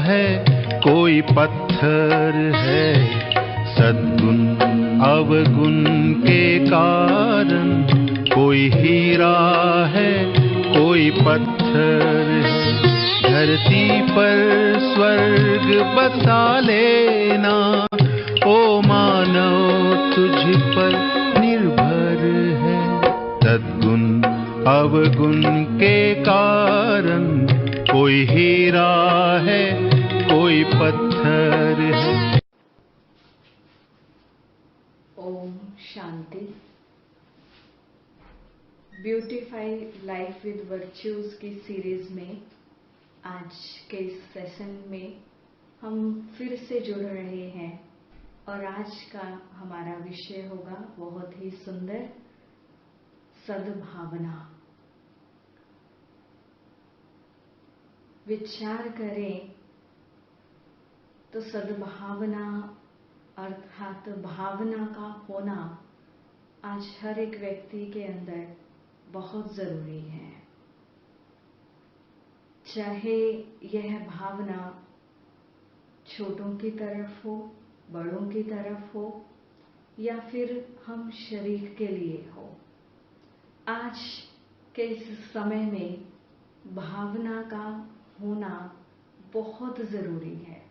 है कोई पत्थर है। सद्गुण अवगुण के कारण कोई हीरा है कोई पत्थर है। धरती पर स्वर्ग बसा लेना ओ मानव तुझ पर निर्भर है। सद्गुण अवगुण के कारण कोई हीरा है कोई पत्थर है। Om Shanti. Beautify life with virtues की सीरीज में आज के इस सेशन में हम फिर से जुड़ रहे हैं और आज का हमारा विषय होगा बहुत ही सुंदर, सद्भावना। विचार करें तो सद्भावना अर्थात भावना का होना आज हर एक व्यक्ति के अंदर बहुत जरूरी है। चाहे यह भावना छोटों की तरफ हो, बड़ों की तरफ हो या फिर हम शरीर के लिए हो। आज के इस समय में भावना का होना बहुत जरूरी है,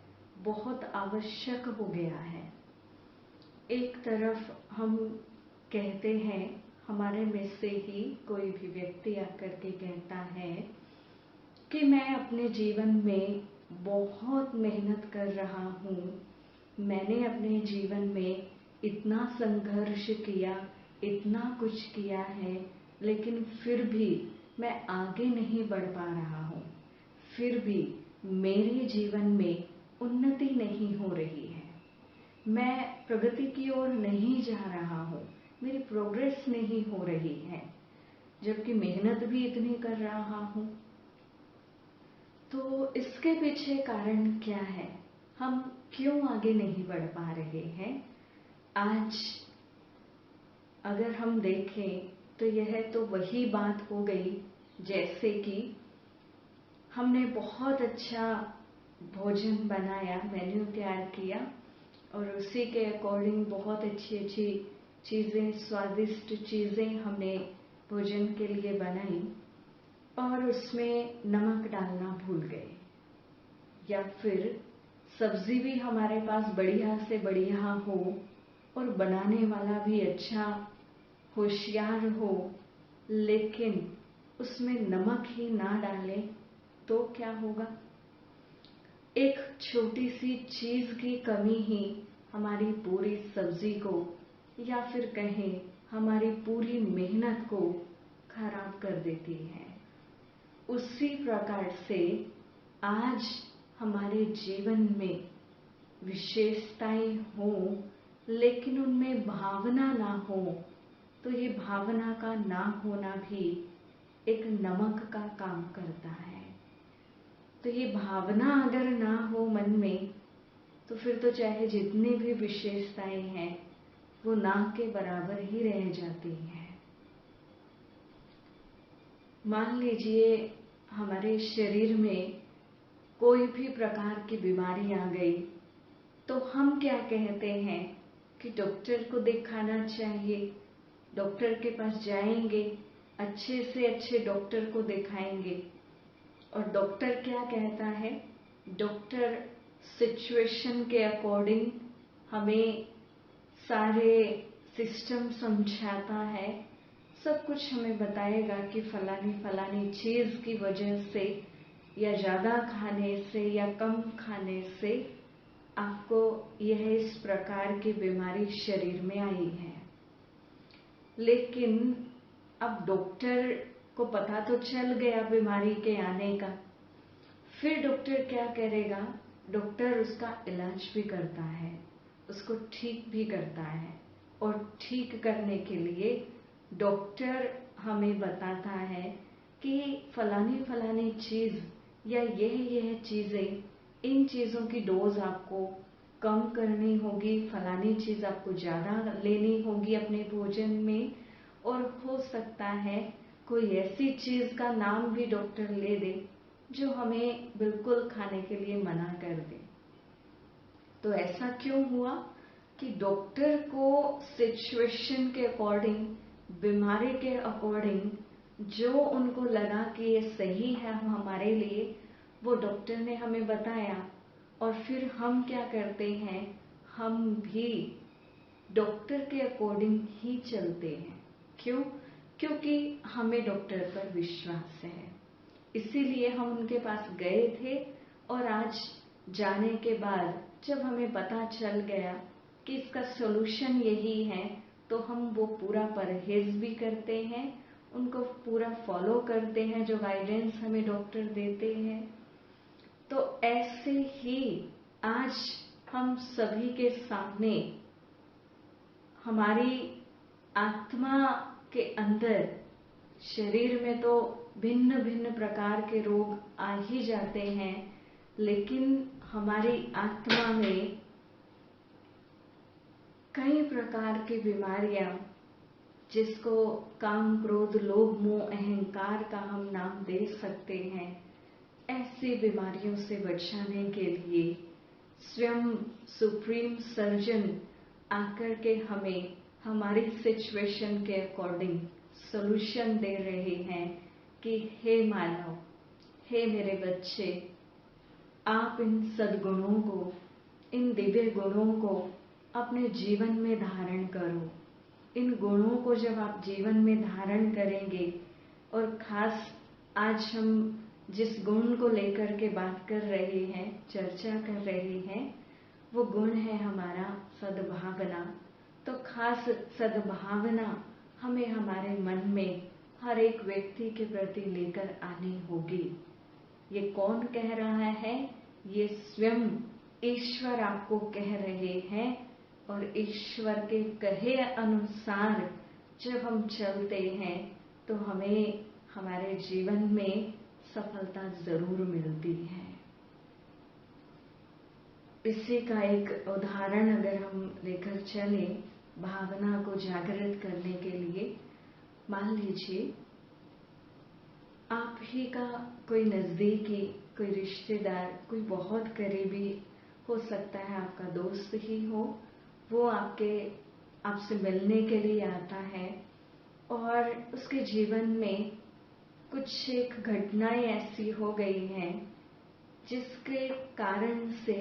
बहुत आवश्यक हो गया है। एक तरफ हम कहते हैं, हमारे में से ही कोई भी व्यक्ति आकर के कहता है कि मैं अपने जीवन में बहुत मेहनत कर रहा हूँ, मैंने अपने जीवन में इतना संघर्ष किया, इतना कुछ किया है, लेकिन फिर भी मैं आगे नहीं बढ़ पा रहा हूँ, फिर भी मेरे जीवन में उन्नति नहीं हो रही है, मैं प्रगति की ओर नहीं जा रहा हूँ, मेरी प्रोग्रेस नहीं हो रही है, जबकि मेहनत भी इतनी कर रहा हूँ। तो इसके पीछे कारण क्या है? हम क्यों आगे नहीं बढ़ पा रहे हैं? आज अगर हम देखें तो यह तो वही बात हो गई जैसे कि हमने बहुत अच्छा भोजन बनाया, मेन्यू तैयार किया और उसी के अकॉर्डिंग बहुत अच्छी अच्छी चीज़ें, स्वादिष्ट चीज़ें हमने भोजन के लिए बनाई और उसमें नमक डालना भूल गए, या फिर सब्जी भी हमारे पास बढ़िया से बढ़िया हो और बनाने वाला भी अच्छा होशियार हो, लेकिन उसमें नमक ही ना डालें तो क्या होगा? एक छोटी सी चीज की कमी ही हमारी पूरी सब्जी को या फिर कहें हमारी पूरी मेहनत को खराब कर देती है। उसी प्रकार से आज हमारे जीवन में विशेषताएं हो लेकिन उनमें भावना ना हो, तो ये भावना का ना होना भी एक नमक का काम करता है। तो ये भावना अगर ना हो मन में, तो फिर तो चाहे जितनी भी विशेषताएं हैं वो ना के बराबर ही रह जाती हैं। मान लीजिए हमारे शरीर में कोई भी प्रकार की बीमारी आ गई, तो हम क्या कहते हैं कि डॉक्टर को दिखाना चाहिए, डॉक्टर के पास जाएंगे, अच्छे से अच्छे डॉक्टर को दिखाएंगे। और डॉक्टर क्या कहता है? डॉक्टर सिचुएशन के अकॉर्डिंग हमें सारे सिस्टम समझाता है, सब कुछ हमें बताएगा कि फलानी फलानी चीज की वजह से या ज्यादा खाने से या कम खाने से आपको यह इस प्रकार की बीमारी शरीर में आई है। लेकिन अब डॉक्टर को पता तो चल गया बीमारी के आने का, फिर डॉक्टर क्या करेगा? डॉक्टर उसका इलाज भी करता है, उसको ठीक भी करता है और ठीक करने के लिए डॉक्टर हमें बताता है कि फलानी फलानी चीज या यह चीजें, इन चीजों की डोज आपको कम करनी होगी, फलानी चीज आपको ज्यादा लेनी होगी अपने भोजन में। और हो सकता है कोई ऐसी चीज का नाम भी डॉक्टर ले दे जो हमें बिल्कुल खाने के लिए मना कर दे। तो ऐसा क्यों हुआ कि डॉक्टर को सिचुएशन के अकॉर्डिंग, बीमारी के अकॉर्डिंग जो उनको लगा कि ये सही है हमारे लिए, वो डॉक्टर ने हमें बताया। और फिर हम क्या करते हैं, हम भी डॉक्टर के अकॉर्डिंग ही चलते हैं। क्यों? क्योंकि हमें डॉक्टर पर विश्वास है, इसीलिए हम उनके पास गए थे। और आज जाने के बाद जब हमें पता चल गया कि इसका सॉल्यूशन यही है, तो हम वो पूरा परहेज भी करते हैं, उनको पूरा फॉलो करते हैं जो गाइडेंस हमें डॉक्टर देते हैं। तो ऐसे ही आज हम सभी के सामने हमारी आत्मा के अंदर, शरीर में तो भिन्न भिन्न प्रकार के रोग आ ही जाते हैं, लेकिन हमारी आत्मा में कई प्रकार की बीमारियां, जिसको काम, क्रोध, लोभ, मोह, अहंकार का हम नाम दे सकते हैं, ऐसी बीमारियों से बचाने के लिए स्वयं सुप्रीम सर्जन आकर के हमें हमारी सिचुएशन के अकॉर्डिंग सॉल्यूशन दे रहे हैं कि हे मानव, हे मेरे बच्चे, आप इन सद्गुणों को, इन दिव्य गुणों को अपने जीवन में धारण करो। इन गुणों को जब आप जीवन में धारण करेंगे, और खास आज हम जिस गुण को लेकर के बात कर रहे हैं, चर्चा कर रहे हैं, वो गुण है हमारा सद्भावना। तो खास सद्भावना हमें हमारे मन में हर एक व्यक्ति के प्रति लेकर आनी होगी। ये कौन कह रहा है? ये स्वयं ईश्वर आपको कह रहे हैं। और ईश्वर के कहे अनुसार जब हम चलते हैं तो हमें हमारे जीवन में सफलता जरूर मिलती है। इसी का एक उदाहरण अगर हम लेकर चले भावना को जागृत करने के लिए, मान लीजिए आप ही का कोई नजदीकी, कोई रिश्तेदार, कोई बहुत करीबी, हो सकता है आपका दोस्त ही हो, वो आपसे मिलने के लिए आता है और उसके जीवन में कुछ एक घटनाएं ऐसी हो गई हैं जिसके कारण से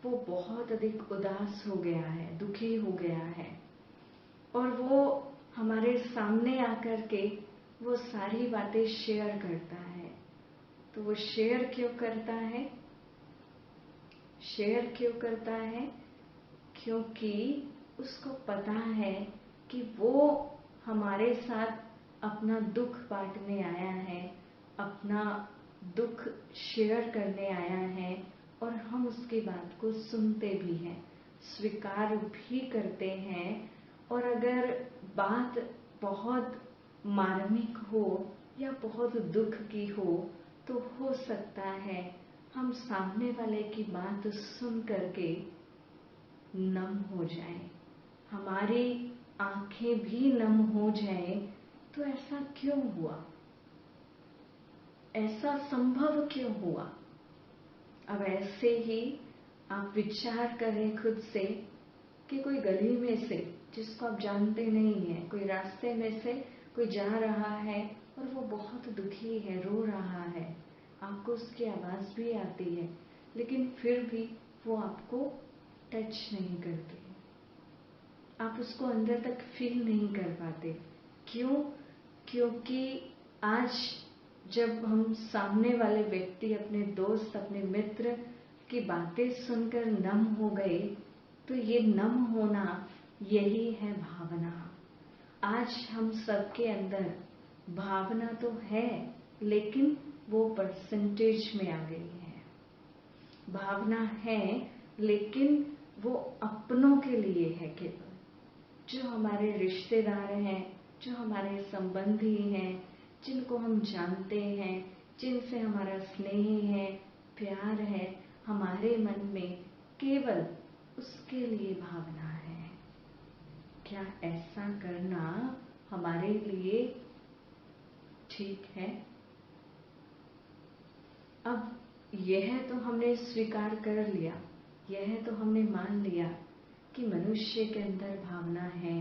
वो बहुत अधिक उदास हो गया है, दुखी हो गया है। और वो हमारे सामने आकर के वो सारी बातें शेयर करता है। तो वो शेयर क्यों करता है? शेयर क्यों करता है? क्योंकि उसको पता है कि वो हमारे साथ अपना दुख बांटने आया है, अपना दुख शेयर करने आया है, और हम उसकी बात को सुनते भी हैं, स्वीकार भी करते हैं। और अगर बात बहुत मार्मिक हो या बहुत दुख की हो, तो हो सकता है हम सामने वाले की बात सुन करके नम हो जाएं, हमारी आंखें भी नम हो जाएं। तो ऐसा क्यों हुआ? ऐसा संभव क्यों हुआ? अब ऐसे ही आप विचार करें खुद से कि कोई गली में से, जिसको आप जानते नहीं हैं, कोई रास्ते में से कोई जा रहा है और वो बहुत दुखी है, रो रहा है, आपको उसकी आवाज भी आती है, लेकिन फिर भी वो आपको टच नहीं करती, आप उसको अंदर तक फील नहीं कर पाते। क्यों? क्योंकि आज जब हम सामने वाले व्यक्ति, अपने दोस्त, अपने मित्र की बातें सुनकर नम हो गए, तो ये नम होना यही है भावना। आज हम सबके अंदर भावना तो है, लेकिन वो परसेंटेज में आ गई है। भावना है, लेकिन वो अपनों के लिए है केवल। जो हमारे रिश्तेदार हैं, जो हमारे संबंधी हैं, जिनको हम जानते हैं, जिनसे हमारा स्नेह है, प्यार है, हमारे मन में केवल उसके लिए भावना है। क्या ऐसा करना हमारे लिए ठीक है? अब यह तो हमने स्वीकार कर लिया, यह तो हमने मान लिया कि मनुष्य के अंदर भावना है।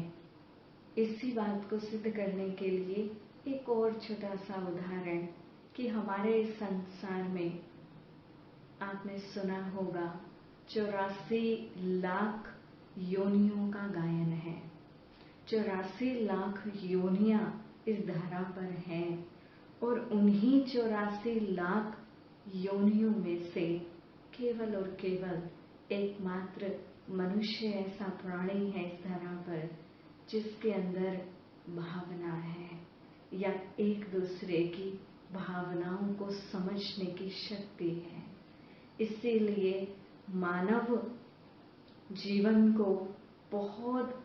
इसी बात को सिद्ध करने के लिए एक और छोटा सा उदाहरण कि हमारे संसार में आपने सुना होगा 84 लाख योनियों का गायन है। 84 लाख योनियां इस धरा पर हैं और उन्हीं 84 लाख योनियों में से केवल और केवल एकमात्र मनुष्य ऐसा प्राणी है इस धरा पर जिसके अंदर भावना है या एक दूसरे की भावनाओं को समझने की शक्ति है। इसीलिए मानव जीवन को बहुत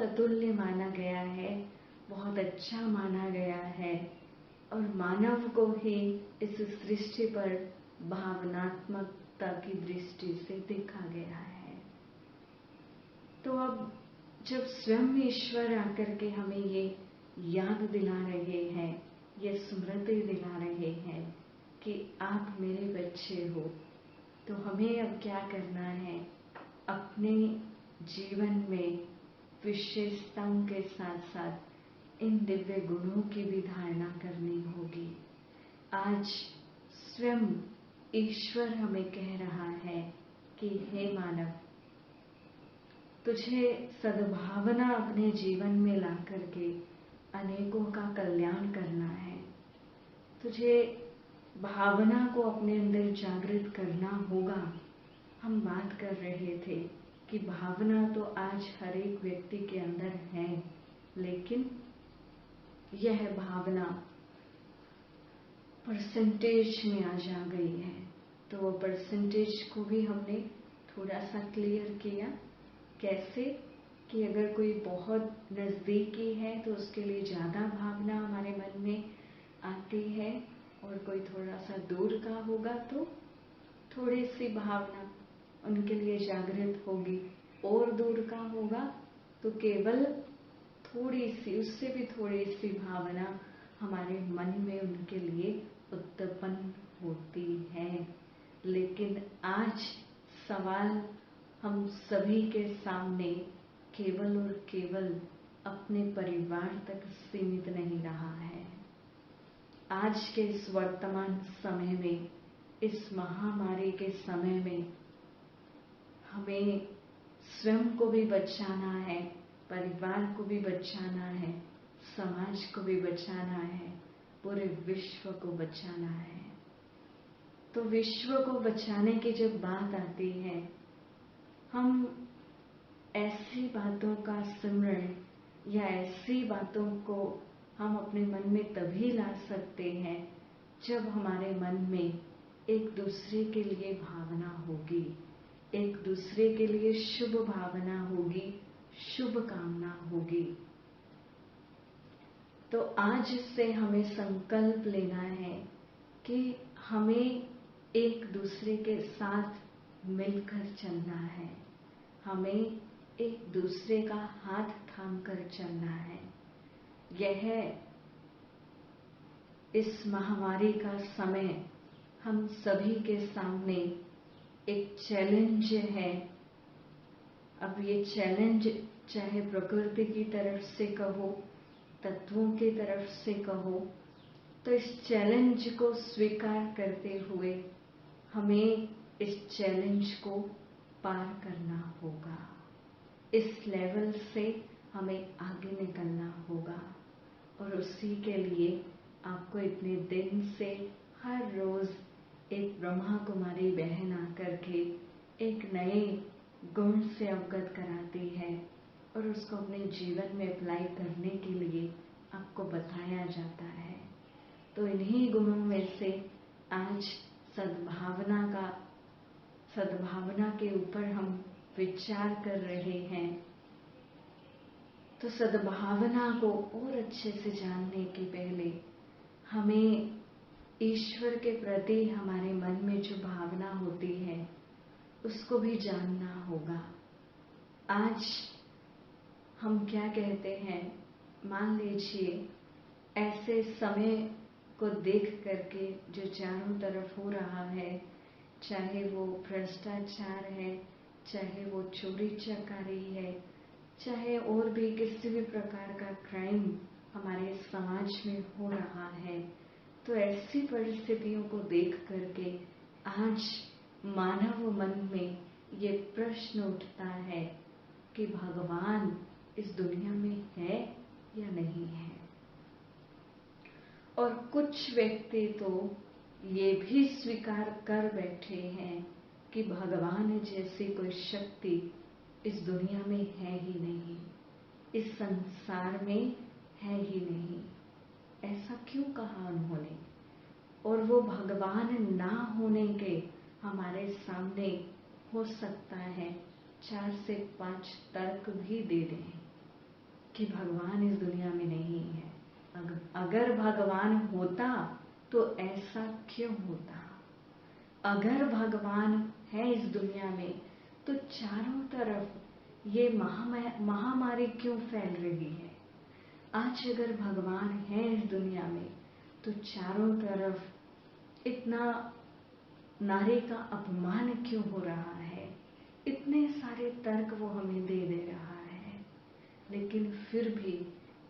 अतुल्य माना गया है, बहुत अच्छा माना गया है और मानव को ही इस सृष्टि पर भावनात्मकता की दृष्टि से देखा गया है। तो अब जब स्वयं ईश्वर आकर के हमें ये याद दिला रहे हैं, ये स्मृति दिला रहे हैं कि आप मेरे बच्चे हो, तो हमें अब क्या करना है? अपने जीवन में विशेषताओं के साथ साथ इन दिव्य गुणों की भी धारणा करनी होगी। आज स्वयं ईश्वर हमें कह रहा है कि हे मानव, तुझे सद्भावना अपने जीवन में ला करके अनेकों का कल्याण करना है। तुझे भावना को अपने अंदर जागृत करना होगा। हम बात कर रहे थे कि भावना तो आज हर एक व्यक्ति के अंदर है, लेकिन यह भावना परसेंटेज में आ जा गई है। तो वो परसेंटेज को भी हमने थोड़ा सा क्लियर किया। कैसे कि अगर कोई बहुत नज़दीकी है तो उसके लिए ज़्यादा भावना हमारे मन में आती है और कोई थोड़ा सा दूर का होगा तो थोड़ी सी भावना उनके लिए जागृत होगी, और दूर का होगा तो केवल थोड़ी सी, उससे भी थोड़ी सी भावना हमारे मन में उनके लिए उत्पन्न होती है। लेकिन आज सवाल हम सभी के सामने केवल और केवल अपने परिवार तक सीमित नहीं रहा है। आज के इस वर्तमान समय में, इस महामारी के समय में हमें स्वयं को भी बचाना है, परिवार को भी बचाना है, समाज को भी बचाना है, पूरे विश्व को बचाना है। तो विश्व को बचाने की जब बात आती है, हम ऐसी बातों का स्मरण या ऐसी बातों को हम अपने मन में तभी ला सकते हैं जब हमारे मन में एक दूसरे के लिए भावना होगी, एक दूसरे के लिए शुभ भावना होगी, शुभ कामना होगी। तो आज से हमें संकल्प लेना है कि हमें एक दूसरे के साथ मिलकर चलना है, हमें एक दूसरे का हाथ थाम कर चलना है। यह इस महामारी का समय हम सभी के सामने एक चैलेंज है। अब ये चैलेंज चाहे प्रकृति की तरफ से कहो, तत्वों की तरफ से कहो, तो इस चैलेंज को स्वीकार करते हुए हमें इस चैलेंज को पार करना होगा। इस लेवल से हमें आगे निकलना होगा और उसी के लिए आपको इतने दिन से हर रोज एक ब्रह्मा कुमारी बहन आकर के एक नए गुण से अवगत कराती है और उसको अपने जीवन में अप्लाई करने के लिए आपको बताया जाता है। तो इन्हीं गुणों में से आज सद्भावना के ऊपर हम विचार कर रहे हैं। तो सद्भावना को और अच्छे से जानने के पहले हमें ईश्वर के प्रति हमारे मन में जो भावना होती है उसको भी जानना होगा। आज हम क्या कहते हैं, मान लीजिए ऐसे समय को देख करके जो चारों तरफ हो रहा है, चाहे वो भ्रष्टाचार है, चाहे वो चोरी चकारी है, चाहे और भी किसी भी प्रकार का क्राइम हमारे समाज में हो रहा है, तो ऐसी परिस्थितियों को देख करके आज मानव मन में ये प्रश्न उठता है कि भगवान इस दुनिया में है या नहीं है। और कुछ व्यक्ति तो ये भी स्वीकार कर बैठे हैं कि भगवान जैसी कोई शक्ति इस दुनिया में है ही नहीं, इस संसार में है ही नहीं। ऐसा क्यों कहा उन्होंने? और वो भगवान ना होने के हमारे सामने हो सकता है 4 से 5 तर्क भी दे दें कि भगवान इस दुनिया में नहीं है। अगर भगवान होता तो ऐसा क्यों होता? अगर भगवान है इस दुनिया में तो चारों तरफ ये महामारी क्यों फैल रही है? आज अगर भगवान है इस दुनिया में तो चारों तरफ इतना नारी का अपमान क्यों हो रहा है? इतने सारे तर्क वो हमें दे रहा है, लेकिन फिर भी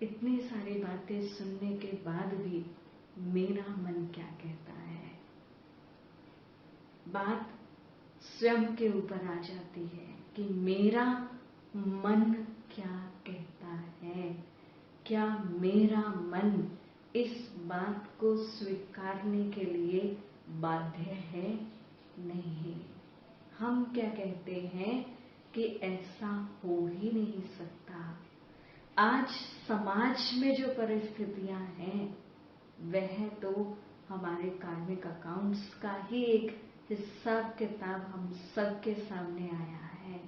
इतनी सारी बातें सुनने के बाद भी मेरा मन क्या कहता है? बात स्वयं के ऊपर आ जाती है कि मेरा मन क्या कहता है। क्या मेरा मन इस बात को स्वीकारने के लिए बाध्य है? नहीं। हम क्या कहते हैं कि ऐसा हो ही नहीं सकता। आज समाज में जो परिस्थितियां हैं वह तो हमारे कार्मिक अकाउंट्स का ही एक हिसाब किताब हम सबके सामने आया है।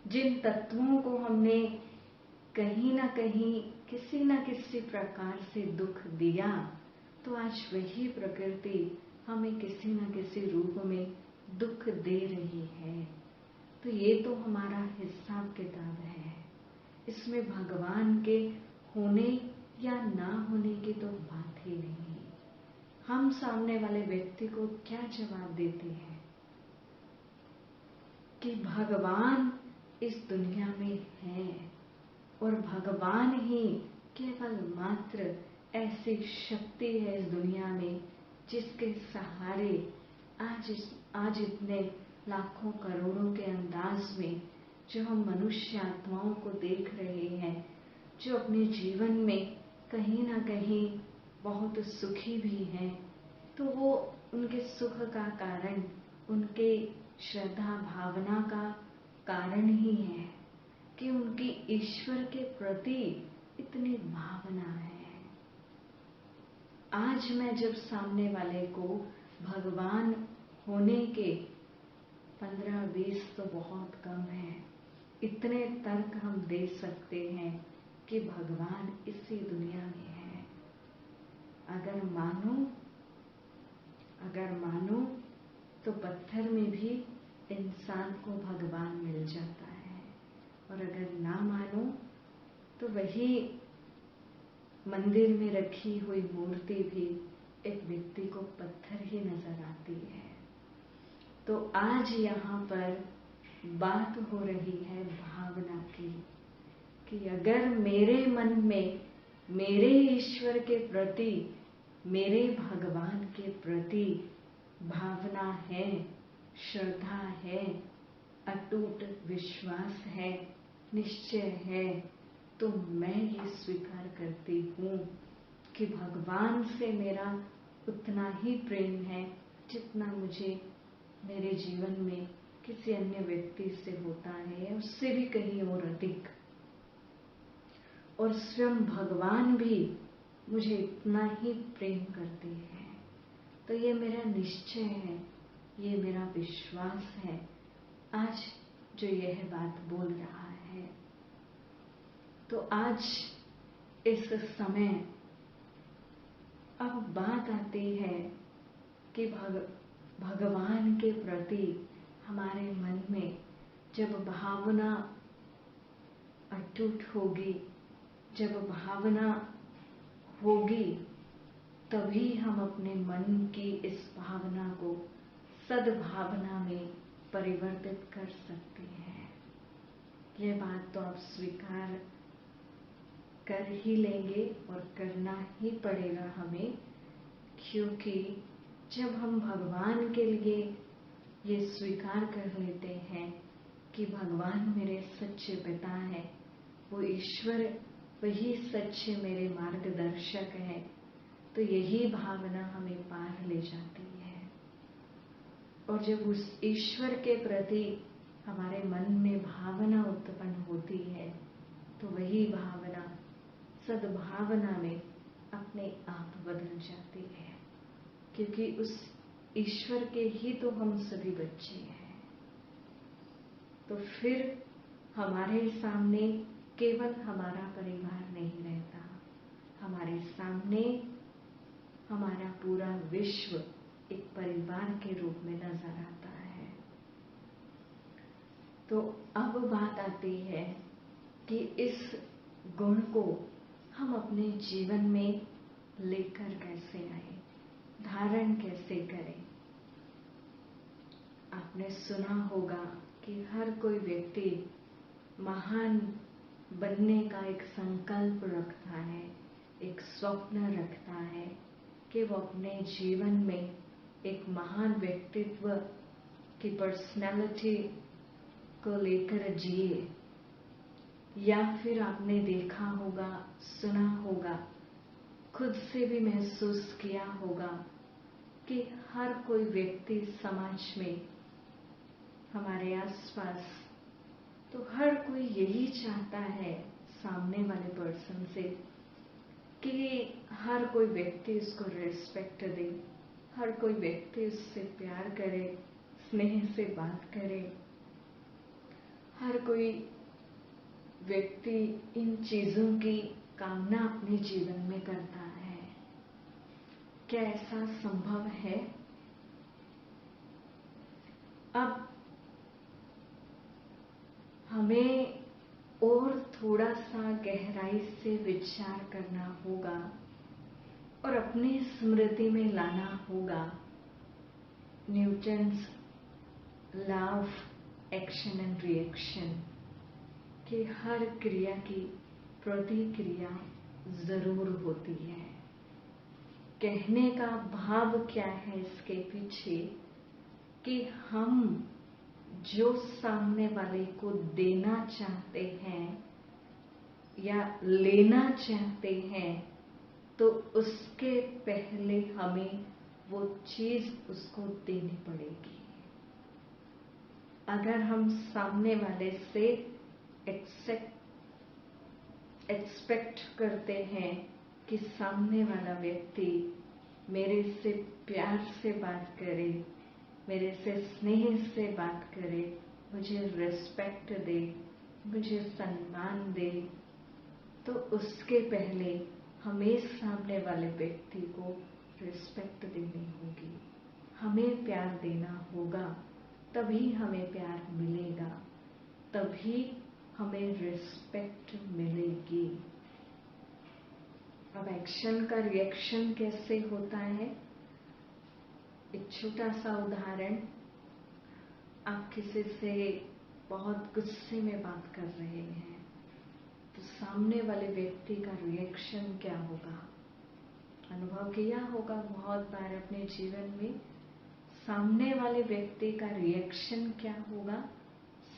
जिन तत्वों को हमने कहीं ना कहीं किसी न किसी प्रकार से दुख दिया, तो आज वही प्रकृति हमें किसी न किसी रूप में दुख दे रही है। तो ये तो हमारा हिसाब किताब है। इसमें भगवान के होने या ना होने की तो बात ही नहीं। हम सामने वाले व्यक्ति को क्या जवाब देते हैं कि भगवान इस दुनिया में है और भगवान ही केवल मात्र ऐसी शक्ति है इस दुनिया में जिसके सहारे आज इतने लाखों करोड़ों के अंदाज में जो हम मनुष्य आत्माओं को देख रहे हैं, जो अपने जीवन में कहीं ना कहीं बहुत सुखी भी हैं, तो वो उनके सुख का कारण उनके श्रद्धा भावना का कारण ही है कि उनकी ईश्वर के प्रति इतनी भावना है। आज मैं जब सामने वाले को भगवान होने के 15-20 तो बहुत कम है, इतने तर्क हम दे सकते हैं कि भगवान इसी दुनिया में है। अगर मानो तो पत्थर में भी इंसान को भगवान मिल जाता है, और अगर ना मानो तो वही मंदिर में रखी हुई मूर्ति भी एक व्यक्ति को पत्थर ही नजर आती है। तो आज यहाँ पर बात हो रही है भावना की कि अगर मेरे मन में मेरे ईश्वर के प्रति, मेरे भगवान के प्रति भावना है, श्रद्धा है, अटूट विश्वास है, निश्चय है, तो मैं ये स्वीकार करती हूँ कि भगवान से मेरा उतना ही प्रेम है जितना मुझे मेरे जीवन में किसी अन्य व्यक्ति से होता है, उससे भी कहीं और अधिक। और स्वयं भगवान भी मुझे इतना ही प्रेम करते हैं। तो ये मेरा निश्चय है, ये मेरा विश्वास है आज जो यह बात बोल रहा है। तो आज इस समय अब बात आती है कि भगवान के प्रति हमारे मन में जब भावना अटूट होगी, जब भावना होगी, तभी हम अपने मन की इस भावना को सद्भावना में परिवर्तित कर सकते हैं। ये बात तो आप स्वीकार कर ही लेंगे और करना ही पड़ेगा हमें, क्योंकि जब हम भगवान के लिए ये स्वीकार कर लेते हैं कि भगवान मेरे सच्चे पिता हैं, वो ईश्वर वही सच्चे मेरे मार्गदर्शक हैं, तो यही भावना हमें पार ले जाती है। और जब उस ईश्वर के प्रति हमारे मन में भावना उत्पन्न होती है, तो वही भावना सद्भावना में अपने आप बदल जाती है, क्योंकि उस ईश्वर के ही तो हम सभी बच्चे हैं। तो फिर हमारे सामने केवल हमारा परिवार नहीं रहता, हमारे सामने हमारा पूरा विश्व एक परिवार के रूप में नजर आता है। तो अब बात आती है कि इस गुण को हम अपने जीवन में लेकर कैसे आए, धारण कैसे करें। आपने सुना होगा कि हर कोई व्यक्ति महान बनने का एक संकल्प रखता है, एक स्वप्न रखता है कि वो अपने जीवन में एक महान व्यक्तित्व की पर्सनैलिटी को लेकर जिए। या फिर आपने देखा होगा, सुना होगा, खुद से भी महसूस किया होगा कि हर कोई व्यक्ति समाज में, हमारे आसपास, तो हर कोई यही चाहता है सामने वाले पर्सन से कि हर कोई व्यक्ति उसको रिस्पेक्ट दे, हर कोई व्यक्ति उससे प्यार करे, स्नेह से बात करे। हर कोई व्यक्ति इन चीजों की कामना अपने जीवन में करता है। क्या ऐसा संभव है? अब हमें और थोड़ा सा गहराई से विचार करना होगा और अपनी स्मृति में लाना होगा Newton's law of action and reaction, कि हर क्रिया की प्रतिक्रिया जरूर होती है। कहने का भाव क्या है इसके पीछे, कि हम जो सामने वाले को देना चाहते हैं या लेना चाहते हैं, तो उसके पहले हमें वो चीज उसको देनी पड़ेगी। अगर हम सामने वाले से एक्सपेक्ट करते हैं कि सामने वाला व्यक्ति मेरे से प्यार से बात करे, मेरे से स्नेह से बात करे, मुझे रिस्पेक्ट दे, मुझे सम्मान दे, तो उसके पहले हमें सामने वाले व्यक्ति को रिस्पेक्ट देनी होगी, हमें प्यार देना होगा, तभी हमें प्यार मिलेगा, तभी हमें रिस्पेक्ट मिलेगी। अब एक्शन का रिएक्शन कैसे होता है? एक छोटा सा उदाहरण, आप किसी से बहुत गुस्से में बात कर रहे हैं, तो सामने वाले व्यक्ति का रिएक्शन क्या होगा? अनुभव किया होगा बहुत बार अपने जीवन में, सामने वाले व्यक्ति का रिएक्शन क्या होगा?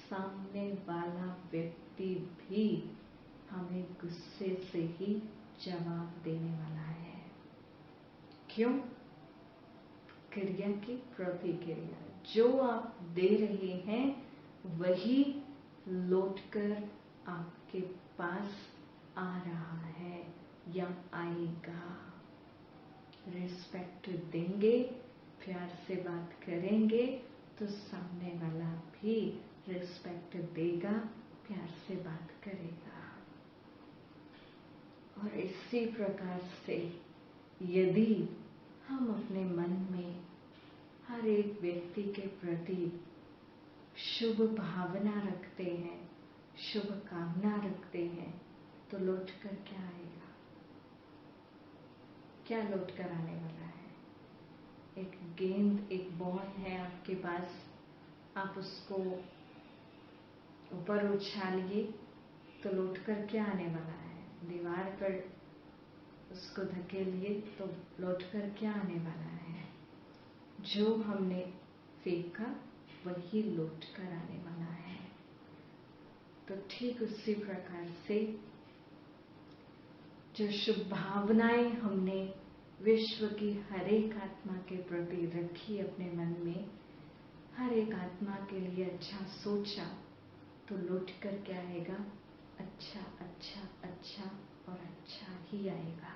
सामने वाला व्यक्ति भी हमें गुस्से से ही जवाब देने वाला है। क्यों? क्रिया की प्रतिक्रिया, जो आप दे रहे हैं वही लौटकर आपके पास आ रहा है या आएगा। रिस्पेक्ट देंगे, प्यार से बात करेंगे, तो सामने वाला भी रिस्पेक्ट देगा, प्यार से बात करेगा। और इसी प्रकार से यदि हम अपने मन में हर एक व्यक्ति के प्रति शुभ भावना रखते हैं, शुभ कामना रखते हैं, तो लौट कर क्या आएगा? क्या लौट कर आने वाला है? एक गेंद, एक बॉल है आपके पास, आप उसको ऊपर उछालिए तो लौट कर क्या आने वाला है? दीवार पर उसको धकेलिए तो लौट कर क्या आने वाला है? जो हमने फेंका वही लौट कर आने वाला है। तो ठीक उसी प्रकार से जो शुभ भावनाएं हमने विश्व की हर एक आत्मा के प्रति रखी अपने मन में, हर एक आत्मा के लिए अच्छा सोचा, तो लौट कर क्या आएगा? अच्छा अच्छा अच्छा और अच्छा ही आएगा।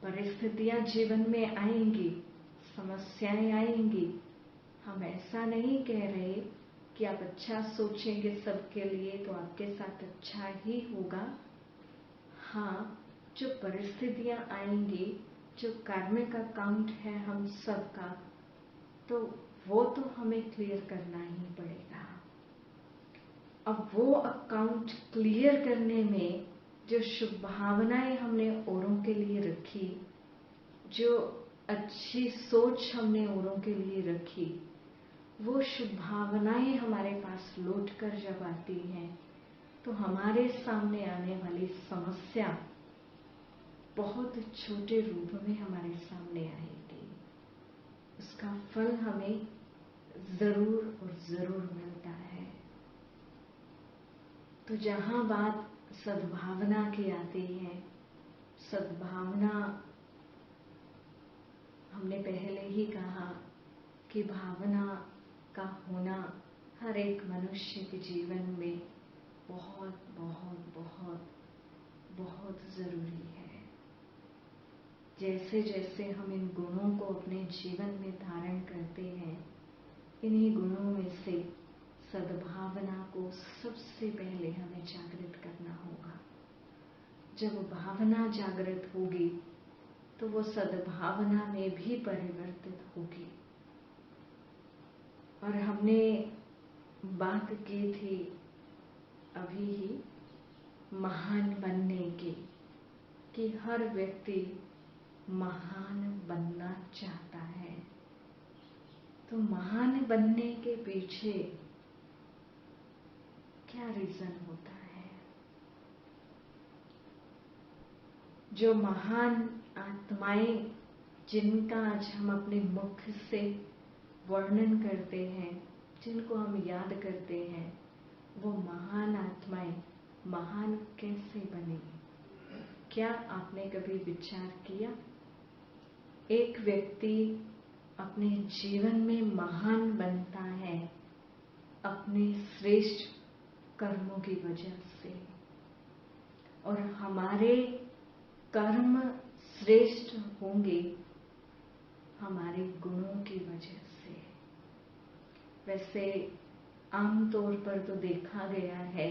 परिस्थितियां जीवन में आएंगी, समस्याएं आएंगी। हम ऐसा नहीं कह रहे कि आप अच्छा सोचेंगे सबके लिए तो आपके साथ अच्छा ही होगा। हाँ, जो परिस्थितियां आएंगी, जो कार्मिक अकाउंट है हम सबका, तो वो तो हमें क्लियर करना ही पड़ेगा। अब वो अकाउंट क्लियर करने में जो शुभ भावनाएं हमने औरों के लिए रखी, जो अच्छी सोच हमने औरों के लिए रखी, वो शुभ भावनाएं हमारे पास लौट कर जब आती हैं तो हमारे सामने आने वाली समस्या बहुत छोटे रूप में हमारे सामने आएगी। उसका फल हमें जरूर और जरूर मिलता है। तो जहां बात सद्भावना की आती है, सद्भावना हमने पहले ही कहा कि भावना का होना हर एक मनुष्य के जीवन में बहुत बहुत बहुत बहुत जरूरी है। जैसे जैसे हम इन गुणों को अपने जीवन में धारण करते हैं, इन्हीं गुणों में से सद्भावना को सबसे पहले हमें जागृत करना होगा। जब भावना जागृत होगी तो वो सद्भावना में भी परिवर्तित होगी। और हमने बात की थी अभी ही महान बनने की, कि हर व्यक्ति महान बनना चाहता है। तो महान बनने के पीछे क्या रीजन होता है? जो महान आत्माएं जिनका आज हम अपने मुख से वर्णन करते हैं, जिनको हम याद करते हैं, वो महान आत्माएं महान कैसे बने? क्या आपने कभी विचार किया? एक व्यक्ति अपने जीवन में महान बनता है अपने श्रेष्ठ कर्मों की वजह से, और हमारे कर्म श्रेष्ठ होंगे हमारे गुणों की वजह से। वैसे आमतौर पर तो देखा गया है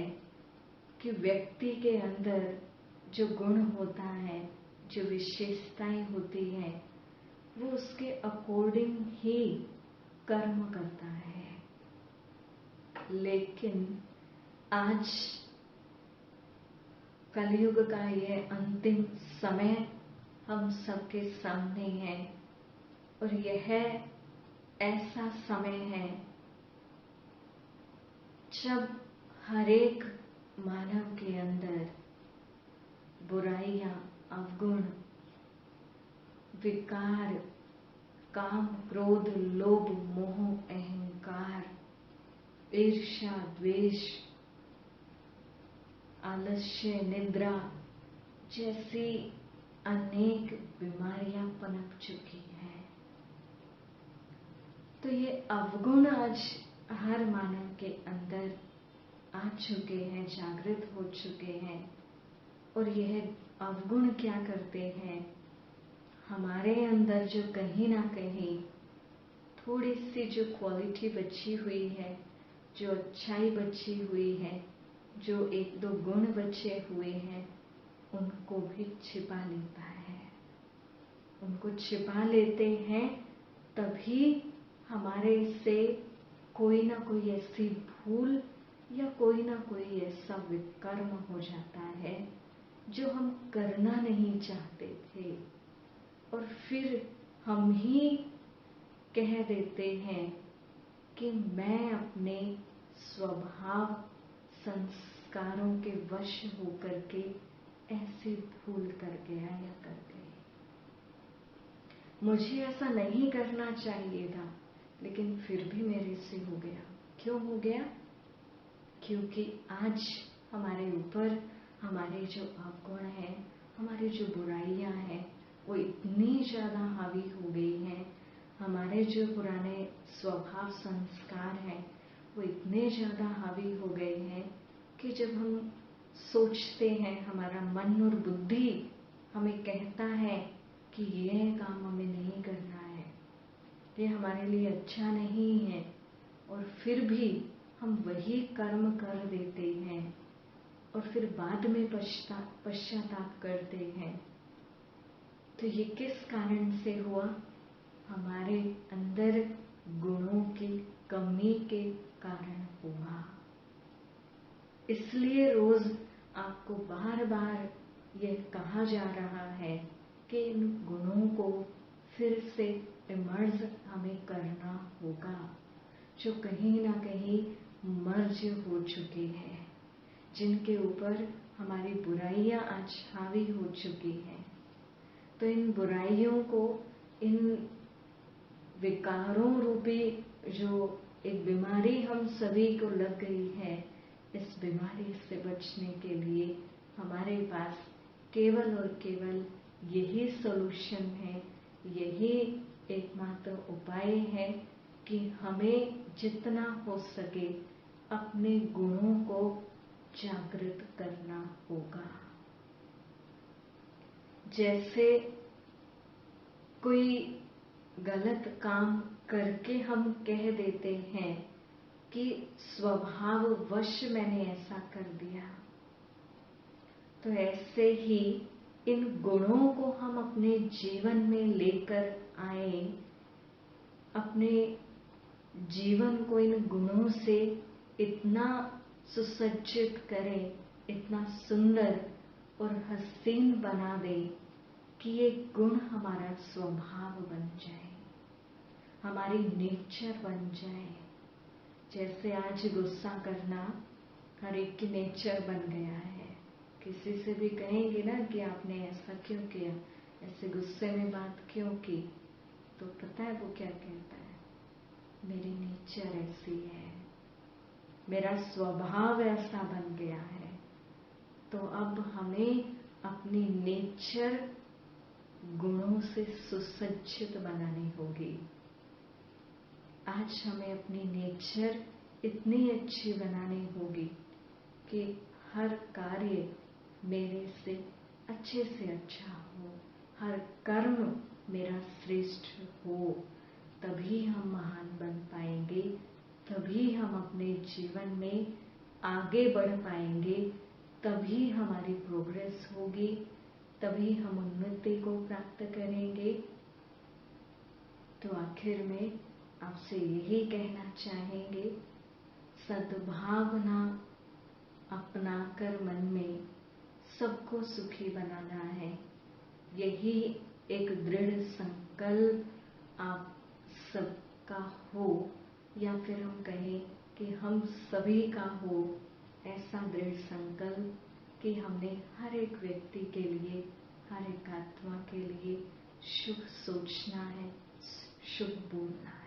कि व्यक्ति के अंदर जो गुण होता है, जो विशेषताएं होती हैं, वो उसके अकॉर्डिंग ही कर्म करता है। लेकिन आज कलयुग का यह अंतिम समय हम सबके सामने है, और यह ऐसा समय है जब हर एक मानव के अंदर बुराइयां, अवगुण, विकार, काम, क्रोध, लोभ, मोह, अहंकार, ईर्ष्या, द्वेष, आलस्य, निद्रा जैसी अनेक बीमारियां पनप चुकी हैं। तो ये अवगुण आज हर मानव के अंदर आ चुके हैं, जागृत हो चुके हैं। और यह अवगुण क्या करते हैं? हमारे अंदर जो कहीं ना कहीं थोड़ी सी जो क्वालिटी बची हुई है, जो अच्छाई बची हुई है, जो एक दो गुण बचे हुए हैं, उनको भी छिपा लेता है। उनको छिपा लेते हैं, तभी हमारे से कोई ना कोई ऐसी भूल या कोई ना कोई ऐसा विकर्म हो जाता है जो हम करना नहीं चाहते थे, और फिर हम ही कह देते हैं कि मैं अपने स्वभाव संस्कारों के वश होकर के ऐसी भूल कर गया या कर गई। मुझे ऐसा नहीं करना चाहिए था, लेकिन फिर भी मेरे से हो गया। क्यों हो गया? क्योंकि आज हमारे ऊपर हमारे जो अवगुण हैं, हमारी जो बुराइयां हैं, वो इतनी ज्यादा हावी हो गई हैं। हमारे जो पुराने स्वभाव संस्कार हैं, वो इतने ज्यादा हावी हो गए हैं कि जब हम सोचते हैं, हमारा मन और बुद्धि हमें कहता है कि यह काम हमें नहीं करना है, ये हमारे लिए अच्छा नहीं है, और फिर भी हम वही कर्म कर देते हैं और फिर बाद में पश्चाताप करते हैं। तो ये किस कारण से हुआ? हमारे अंदर गुणों की कमी के कारण हुआ। इसलिए रोज आपको बार बार यह कहा जा रहा है कि इन गुणों को फिर से इमर्ज हमें करना होगा, जो कहीं ना कहीं मर्ज हो चुके हैं, जिनके ऊपर हमारी बुराइयां आज हावी हो चुकी हैं। तो इन बुराइयों को, इन विकारों रूपी जो एक बीमारी हम सभी को लग गई है, इस बीमारी से बचने के लिए हमारे पास केवल और केवल यही सॉल्यूशन है, यही एकमात्र उपाय है कि हमें जितना हो सके अपने गुणों को जागृत करना होगा। जैसे कोई गलत काम करके हम कह देते हैं कि स्वभाववश मैंने ऐसा कर दिया, तो ऐसे ही इन गुणों को हम अपने जीवन में लेकर आए, अपने जीवन को इन गुणों से इतना सुसज्जित करें, इतना सुंदर और हसीन बना दें कि ये गुण हमारा स्वभाव बन जाए, हमारी नेचर बन जाए। जैसे आज गुस्सा करना हर एक की नेचर बन गया है। किसी से भी कहेंगे ना कि आपने ऐसा क्यों किया, ऐसे गुस्से में बात क्यों की, तो पता है वो क्या कहता है? मेरी नेचर ऐसी है, मेरा स्वभाव ऐसा बन गया है। तो अब हमें अपनी नेचर गुणों से सुसज्जित बनानी होगी। आज हमें अपनी नेचर इतनी अच्छी बनानी होगी कि हर कार्य मेरे से अच्छा हो, हर कर्म मेरा श्रेष्ठ हो। तभी हम महान बन पाएंगे, तभी हम अपने जीवन में आगे बढ़ पाएंगे, तभी हमारी प्रोग्रेस होगी, तभी हम उन्नति को प्राप्त करेंगे। तो आखिर में आपसे यही कहना चाहेंगे, सद्भावना अपनाकर मन में सबको सुखी बनाना है। यही एक दृढ़ संकल्प आप सबका हो, या फिर हम कहें कि हम सभी का हो ऐसा दृढ़ संकल्प कि हमने हर एक व्यक्ति के लिए, हर एक आत्मा के लिए शुभ सोचना है, शुभ बोलना है।